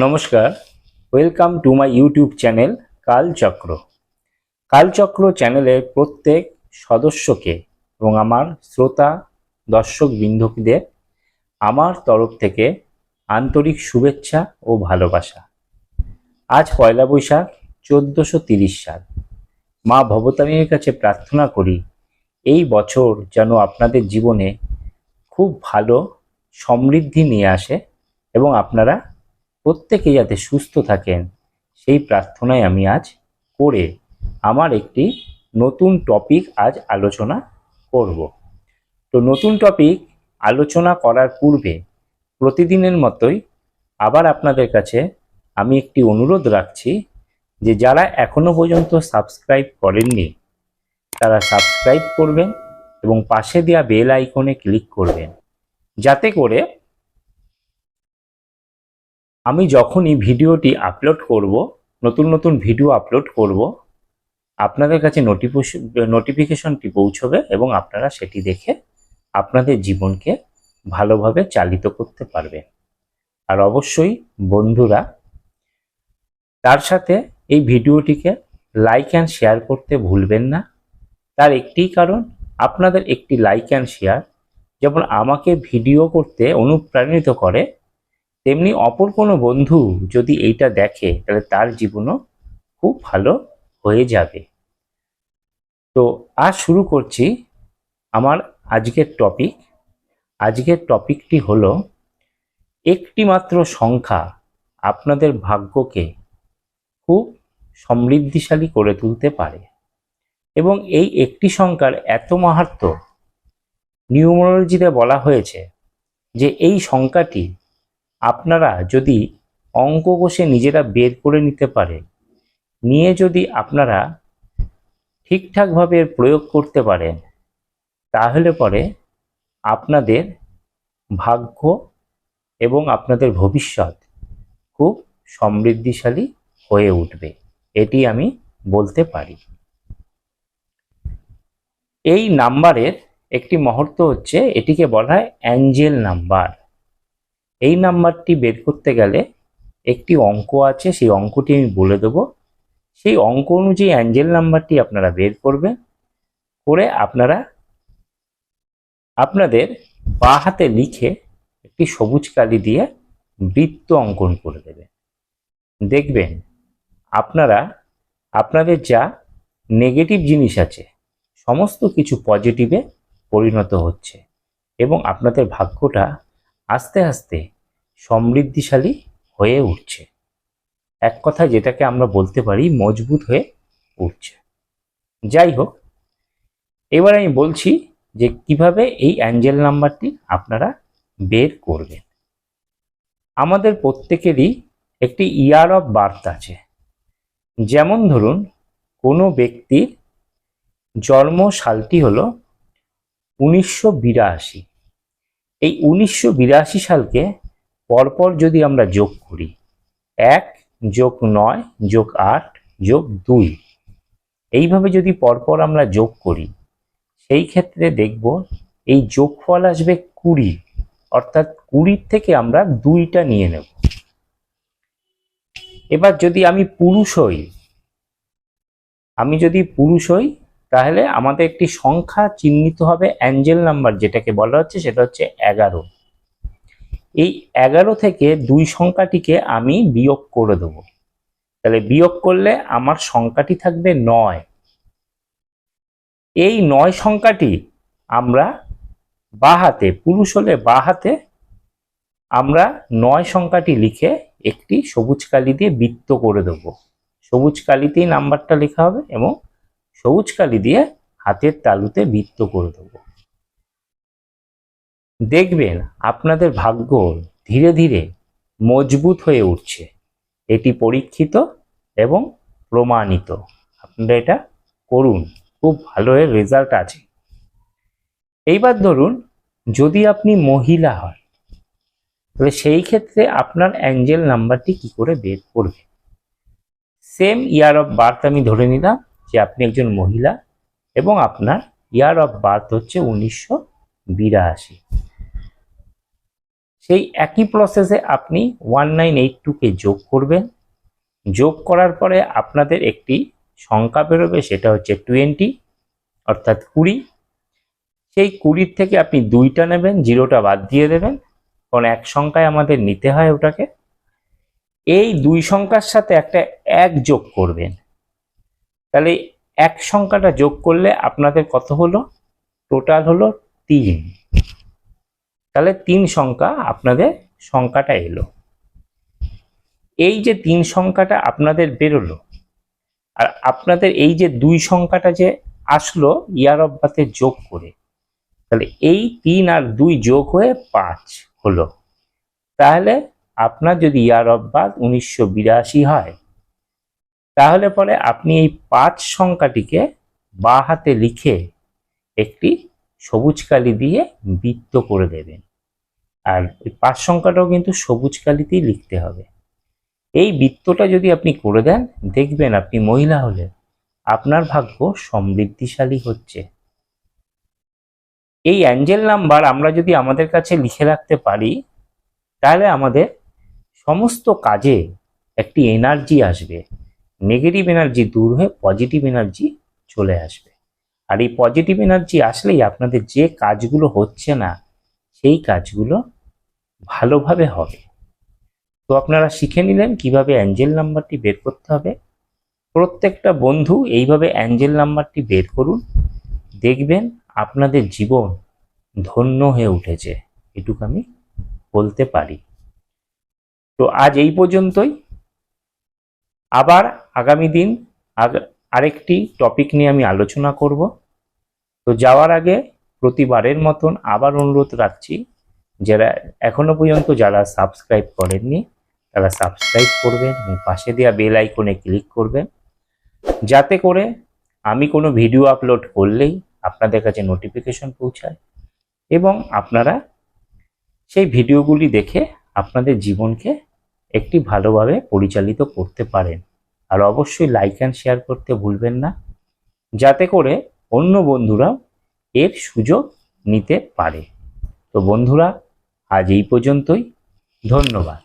নমস্কার, welcome to my YouTube channel Kalchakra. Kalchakra চ্যানেলের প্রত্যেক সদস্যকে এবং আমার শ্রোতা দর্শক বৃন্দদের আমার তরফ থেকে আন্তরিক শুভেচ্ছা ও ভালোবাসা। আজ পয়লা বৈশাখ 1430 সাল। মা ভবতারিণীর কাছে প্রার্থনা করি এই বছর যেন আপনাদের জীবনে খুব ভালো সমৃদ্ধি নিয়ে আসে এবং আপনারা প্রত্যেকে যাতে সুস্থ থাকেন সেই প্রার্থনায় আমি আজ করে আমার একটি নতুন টপিক আজ আলোচনা করব। তো নতুন টপিক আলোচনা করার পূর্বে প্রতিদিনের মতোই আবার আপনাদের কাছে আমি একটি অনুরোধ রাখছি যে যারা এখনো পর্যন্ত সাবস্ক্রাইব করেননি তারা সাবস্ক্রাইব করবেন এবং পাশে দেওয়া বেল আইকনে ক্লিক করবেন, যাতে করে আমি যখনই ভিডিওটি আপলোড করব, নতুন নতুন ভিডিও আপলোড করব, আপনাদের কাছে নোটিফিকেশনটি পৌঁছবে এবং আপনারা সেটি দেখে আপনাদের জীবনকে ভালোভাবে চালিত করতে পারবেন। আর অবশ্যই বন্ধুরা তার সাথে এই ভিডিওটিকে লাইক অ্যান্ড শেয়ার করতে ভুলবেন না। তার একটি কারণ, আপনাদের একটি লাইক অ্যান্ড শেয়ার যেমন আমাকে ভিডিও করতে অনুপ্রাণিত করে, তেমনি অপর কোনো বন্ধু যদি এইটা দেখে তাহলে তার জীবনও খুব ভালো হয়ে যাবে। তো আজ শুরু করছি আমার আজকের টপিক। আজকের টপিকটি হলো একটি মাত্র সংখ্যা আপনাদের ভাগ্যকে খুব সমৃদ্ধিশালী করে তুলতে পারে এবং এই একটি সংখ্যার এত মাহাত্ম্য, নিউমারোলজিতে বলা হয়েছে যে এই সংখ্যাটি আপনারা যদি অঙ্ক কষে নিজেরা বের করে নিতে পারেন, নিয়ে যদি আপনারা ঠিকঠাকভাবে প্রয়োগ করতে পারেন, তাহলে পরে আপনাদের ভাগ্য এবং আপনাদের ভবিষ্যৎ খুব সমৃদ্ধিশালী হয়ে উঠবে, এটি আমি বলতে পারি। এই নাম্বারের একটি মহত্ব হচ্ছে, এটিকে বলা হয় অ্যাঞ্জেল নাম্বার। এই নাম্বারটি বের করতে গেলে একটি অঙ্ক আছে, সেই অঙ্কটি আমি বলে দেবো। সেই অঙ্ক অনুযায়ী অ্যাঞ্জেল নাম্বারটি আপনারা বের করবেন, করে আপনারা আপনাদের বাঁ হাতে লিখে একটি সবুজ কালি দিয়ে বৃত্ত অঙ্কন করে দেবেন। দেখবেন আপনারা আপনাদের যা নেগেটিভ জিনিস আছে সমস্ত কিছু পজিটিভে পরিণত হচ্ছে এবং আপনাদের ভাগ্যটা আস্তে আস্তে সমৃদ্ধিশালী হয়ে উঠছে। এক কথা যেটাকে আমরা বলতে পারি মজবুত হয়ে উঠছে। যাই হোক, এবার আমি বলছি যে কিভাবে এই অ্যাঞ্জেল নাম্বারটি আপনারা বের করবেন। আমাদের প্রত্যেকেরই একটি ইয়ার অফ বার্থ আছে। যেমন ধরুন, কোনো ব্যক্তির জন্ম সালটি হলো 1982। এই 1982 সালকে পরপর যদি আমরা যোগ করি, 1 যোগ 9 যোগ 8 যোগ 2, এইভাবে যদি পরপর আমরা যোগ করি, সেই ক্ষেত্রে দেখব এই যোগফল আসবে 20। অর্থাৎ 20 থেকে আমরা 2টা নিয়ে নেব। এবার যদি আমি পুরুষ হই তাহলে আমাদের একটি সংখ্যা চিহ্নিত হবে, অ্যাঞ্জেল নাম্বার যেটাকে বলা হচ্ছে সেটা হচ্ছে 11। এই 11 থেকে 2 সংখ্যাটিকে আমি বিয়োগ করে দেব। তাহলে বিয়োগ করলে আমার সংখ্যাটি থাকবে 9। এই 9 সংখ্যাটি আমরা বাঁ হাতে, পুরুষ হলে বাঁ হাতে আমরা 9 সংখ্যাটি লিখে একটি সবুজ কালি দিয়ে বৃত্ত করে দেব। সবুজ কালিতেই নাম্বারটা লেখা হবে এবং সবুজ কালি দিয়ে হাতের তালুতে বৃত্ত করে দেব। দেখবেন আপনাদের ভাগ্য ধীরে ধীরে মজবুত হয়ে উঠছে। এটি পরীক্ষিত এবং প্রমাণিত। আপনারা এটা করুন, খুব ভালো এর রেজাল্ট আছে। এইবার ধরুন, যদি আপনি মহিলা হন তাহলে সেই ক্ষেত্রে আপনার অ্যাঞ্জেল নাম্বারটি কি করে বের করবে। সেম ইয়ার অফ বার্থ আমি ধরে নিলাম যে আপনি একজন মহিলা এবং আপনার ইয়ার অফ বার্থ হচ্ছে 1982। সেই একই প্রসেসে আপনি 1982কে যোগ করবেন। যোগ করার পরে আপনাদের একটি সংখ্যা বেরোবে, সেটা হচ্ছে 20 অর্থাৎ 20। সেই 20 থেকে আপনি 2টা নেবেন, 0টা বাদ দিয়ে দেবেন, কারণ এক সংখ্যায় আমাদের নিতে হয় ওটাকে। এই 2 সংখ্যার সাথে একটা 1 যোগ করবেন। তাহলে এক সংখ্যাটা যোগ করলে আপনাদের কত হলো? টোটাল হলো 3। তাহলে 3 সংখ্যা আপনাদের সংখ্যাটা এলো। এই যে 3 সংখ্যাটা আপনাদের বেরোলো, আর আপনাদের এই যে 2 সংখ্যাটা যে আসলো ইয়ার অফ বার্থে যোগ করে, তাহলে এই 3 আর 2 যোগ হয়ে 5 হলো। তাহলে আপনার যদি ইয়ার অফ বার্থ 1982 হয়, তাহলে পরে আপনি এই 5 সংখ্যাটিকে বাঁ হাতে লিখে একটি সবুজ কালি দিয়ে বৃত্ত করে দেবেন। আর ওই 5 সংখ্যাটাও কিন্তু সবুজ কালিতেই লিখতে হবে। এই বৃত্তটা যদি আপনি করে দেন, দেখবেন আপনি মহিলা হলে আপনার ভাগ্য সমৃদ্ধিশালী হচ্ছে। এই অ্যাঞ্জেল নাম্বার আমরা যদি আমাদের কাছে লিখে রাখতে পারি, তাহলে আমাদের সমস্ত কাজে একটি এনার্জি আসবে। নেগেটিভ এনার্জি দূর হয়ে পজিটিভ এনার্জি চলে আসবে। আর এই পজিটিভ এনার্জি আসলেই আপনাদের যে কাজগুলো হচ্ছে না, সেই কাজগুলো ভালোভাবে হবে। তো আপনারা শিখে নিলেন কিভাবে অ্যাঞ্জেল নাম্বারটি বের করতে হবে। প্রত্যেকটা বন্ধু এইভাবে অ্যাঞ্জেল নাম্বারটি বের করুন, দেখবেন আপনাদের জীবন ধন্য হয়ে উঠেছে, এটুকু আমি বলতে পারি। তো আজ এই পর্যন্তই। আবার আগামী দিন আরেকটি টপিক নিয়ে আমি আলোচনা করব। তো যাওয়ার আগে প্রতিবারের মতন আবার অনুরোধ রাখছি, যারা এখনো পর্যন্ত যারা সাবস্ক্রাইব করেননি তারা সাবস্ক্রাইব করবেন এবং পাশে দেওয়া বেল আইকনে ক্লিক করবেন, যাতে করে আমি কোনো ভিডিও আপলোড করলেই আপনাদের কাছে নোটিফিকেশন পৌঁছায় এবং আপনারা সেই ভিডিওগুলি দেখে আপনাদের জীবনকে একটি ভালোভাবে পরিচালিত করতে পারেন। আর অবশ্যই লাইক অ্যান্ড শেয়ার করতে ভুলবেন না, যাতে করে অন্য বন্ধুরা এর সুযোগ নিতে পারে। তো বন্ধুরা, আজ এই পর্যন্তই। ধন্যবাদ।